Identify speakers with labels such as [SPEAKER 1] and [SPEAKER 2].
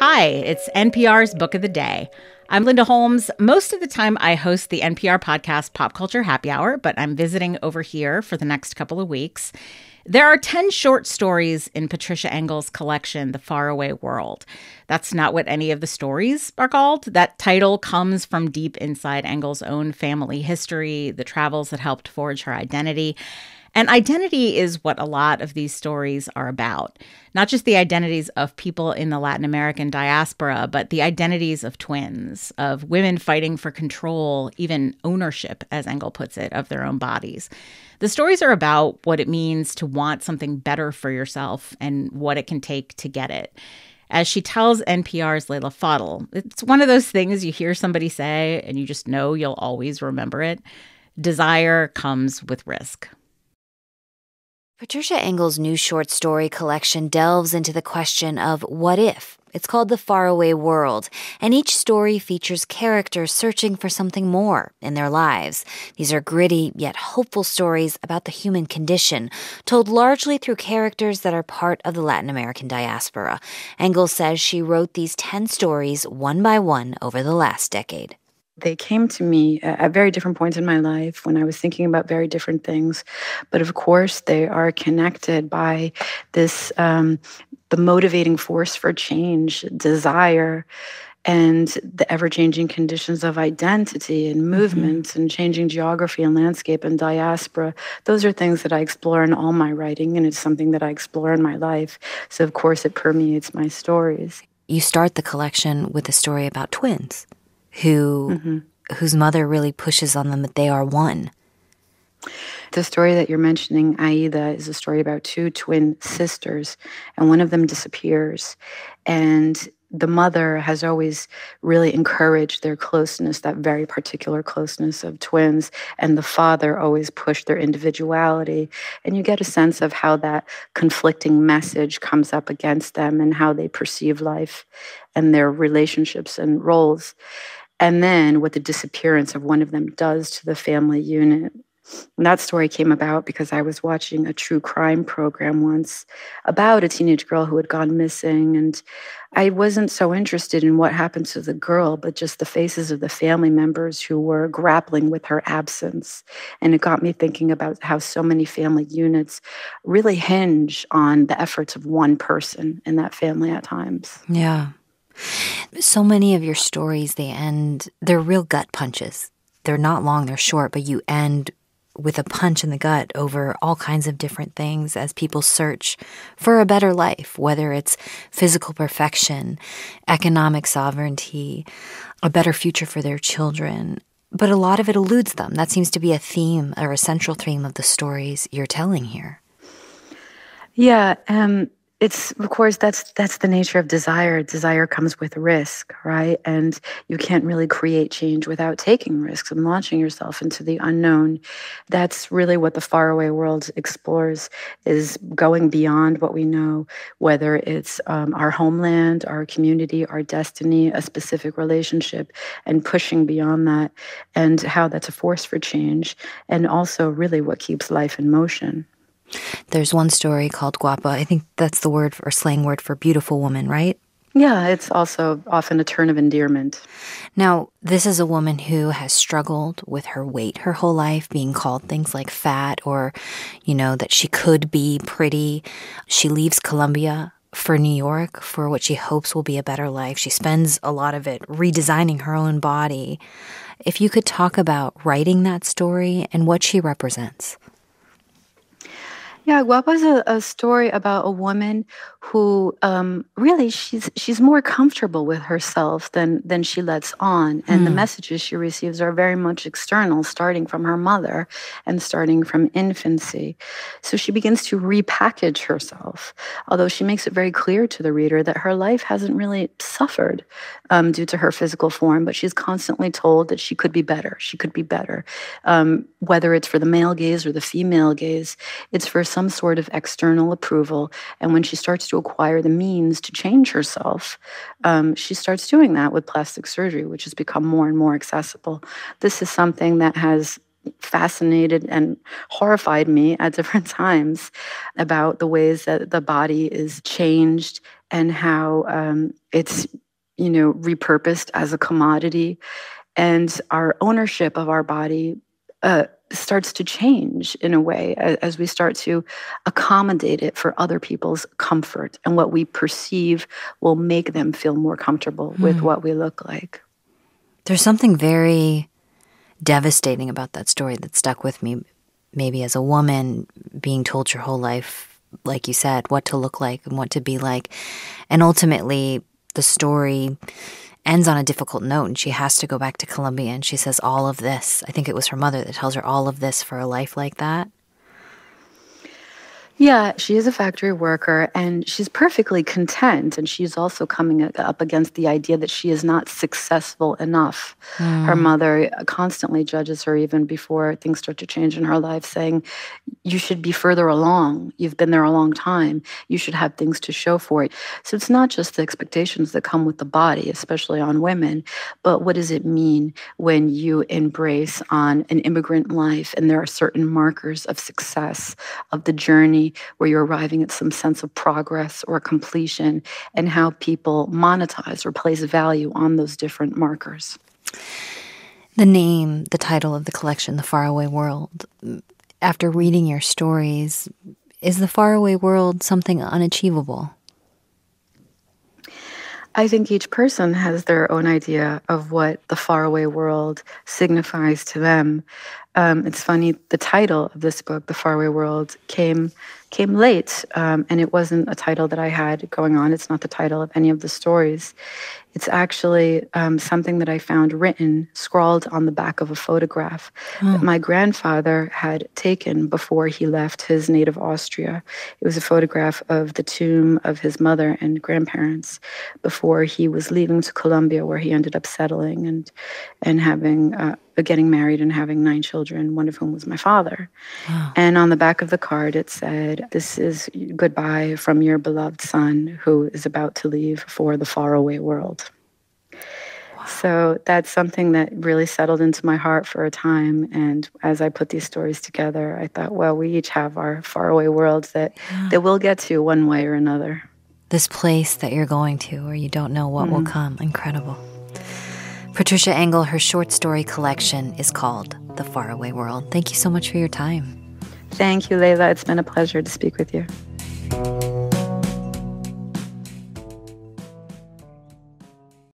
[SPEAKER 1] Hi, it's NPR's Book of the Day. I'm Linda Holmes. Most of the time, I host the NPR podcast Pop Culture Happy Hour, but I'm visiting over here for the next couple of weeks. There are 10 short stories in Patricia Engel's collection, The Faraway World. That's not what any of the stories are called. That title comes from deep inside Engel's own family history, the travels that helped forge her identity. And identity is what a lot of these stories are about. Not just the identities of people in the Latin American diaspora, but the identities of twins, of women fighting for control, even ownership, as Engel puts it, of their own bodies. The stories are about what it means to want something better for yourself and what it can take to get it. As she tells NPR's Leila Fadel, it's one of those things you hear somebody say and you just know you'll always remember it. Desire comes with risk.
[SPEAKER 2] Patricia Engel's new short story collection delves into the question of what if. It's called The Faraway World, and each story features characters searching for something more in their lives. These are gritty yet hopeful stories about the human condition, told largely through characters that are part of the Latin American diaspora. Engel says she wrote these 10 stories one by one over the last decade.
[SPEAKER 3] They came to me at very different points in my life when I was thinking about very different things. But of course, they are connected by this, the motivating force for change, desire, and the ever-changing conditions of identity and movement and changing geography and landscape and diaspora. Those are things that I explore in all my writing, and it's something that I explore in my life. So, of course, it permeates my stories.
[SPEAKER 2] You start the collection with a story about twins whose mother really pushes on them that they are one.
[SPEAKER 3] The story that you're mentioning, Aida, is a story about two twin sisters, and one of them disappears. And the mother has always really encouraged their closeness, that very particular closeness of twins, and the father always pushed their individuality. And you get a sense of how that conflicting message comes up against them and how they perceive life and their relationships and roles. And then what the disappearance of one of them does to the family unit. And that story came about because I was watching a true crime program once about a teenage girl who had gone missing. And I wasn't so interested in what happened to the girl, but just the faces of the family members who were grappling with her absence. And it got me thinking about how so many family units really hinge on the efforts of one person in that family at times.
[SPEAKER 2] Yeah. So many of your stories, they're real gut punches. They're not long, they're short, but you end with a punch in the gut over all kinds of different things as people search for a better life, whether it's physical perfection, economic sovereignty, a better future for their children. But a lot of it eludes them. That seems to be a theme or a central theme of the stories you're telling here.
[SPEAKER 3] Yeah, it's, of course, that's the nature of desire. Desire comes with risk, right? And you can't really create change without taking risks and launching yourself into the unknown. That's really what the Faraway World explores, is going beyond what we know, whether it's our homeland, our community, our destiny, a specific relationship, and pushing beyond that, and how that's a force for change, and also really what keeps life in motion.
[SPEAKER 2] There's one story called Guapa. I think that's the word or slang word for beautiful woman, right?
[SPEAKER 3] Yeah, it's also often a term of endearment.
[SPEAKER 2] Now, this is a woman who has struggled with her weight her whole life, being called things like fat or, that she could be pretty. She leaves Colombia for New York for what she hopes will be a better life. She spends a lot of it redesigning her own body. If you could talk about writing that story and what she represents.
[SPEAKER 3] Yeah, Guapa is a story about a woman who really she's more comfortable with herself than she lets on, and the messages she receives are very much external, starting from her mother and starting from infancy. So she begins to repackage herself, although she makes it very clear to the reader that her life hasn't really suffered due to her physical form, but she's constantly told that she could be better. She could be better, whether it's for the male gaze or the female gaze. It's for some sort of external approval. And when she starts to acquire the means to change herself, she starts doing that with plastic surgery, which has become more and more accessible. This is something that has fascinated and horrified me at different times about the ways that the body is changed and how it's, repurposed as a commodity. And our ownership of our body starts to change in a way as we start to accommodate it for other people's comfort. And what we perceive will make them feel more comfortable with what we look like.
[SPEAKER 2] There's something very devastating about that story that stuck with me, maybe as a woman being told your whole life, like you said, what to look like and what to be like. And ultimately, the story ends on a difficult note, and she has to go back to Colombia, and she says all of this. I think it was her mother that tells her all of this for a life like that.
[SPEAKER 3] Yeah, she is a factory worker, and she's perfectly content. And she's also coming up against the idea that she is not successful enough. Her mother constantly judges her even before things start to change in her life, saying, you should be further along. You've been there a long time. You should have things to show for it. So it's not just the expectations that come with the body, especially on women, but what does it mean when you embrace on an immigrant life and there are certain markers of success, of the journey, where you're arriving at some sense of progress or completion, and how people monetize or place value on those different markers.
[SPEAKER 2] The name, the title of the collection, The Faraway World. After reading your stories, is the faraway world something unachievable?
[SPEAKER 3] I think each person has their own idea of what the faraway world signifies to them. It's funny, the title of this book, The Faraway World, came late, and it wasn't a title that I had going on. It's not the title of any of the stories. It's actually something that I found written, scrawled on the back of a photograph that my grandfather had taken before he left his native Austria. It was a photograph of the tomb of his mother and grandparents before he was leaving to Colombia, where he ended up settling and having getting married and having 9 children, one of whom was my father. Wow. And on the back of the card, it said, "This is goodbye from your beloved son who is about to leave for the faraway world." Wow. So that's something that really settled into my heart for a time. And as I put these stories together, I thought, well, we each have our faraway worlds that we'll get to one way or another.
[SPEAKER 2] This place that you're going to where you don't know what will come. Incredible. Patricia Engel, her short story collection is called The Faraway World. Thank you so much for your time.
[SPEAKER 3] Thank you, Leila. It's been a pleasure to speak with you.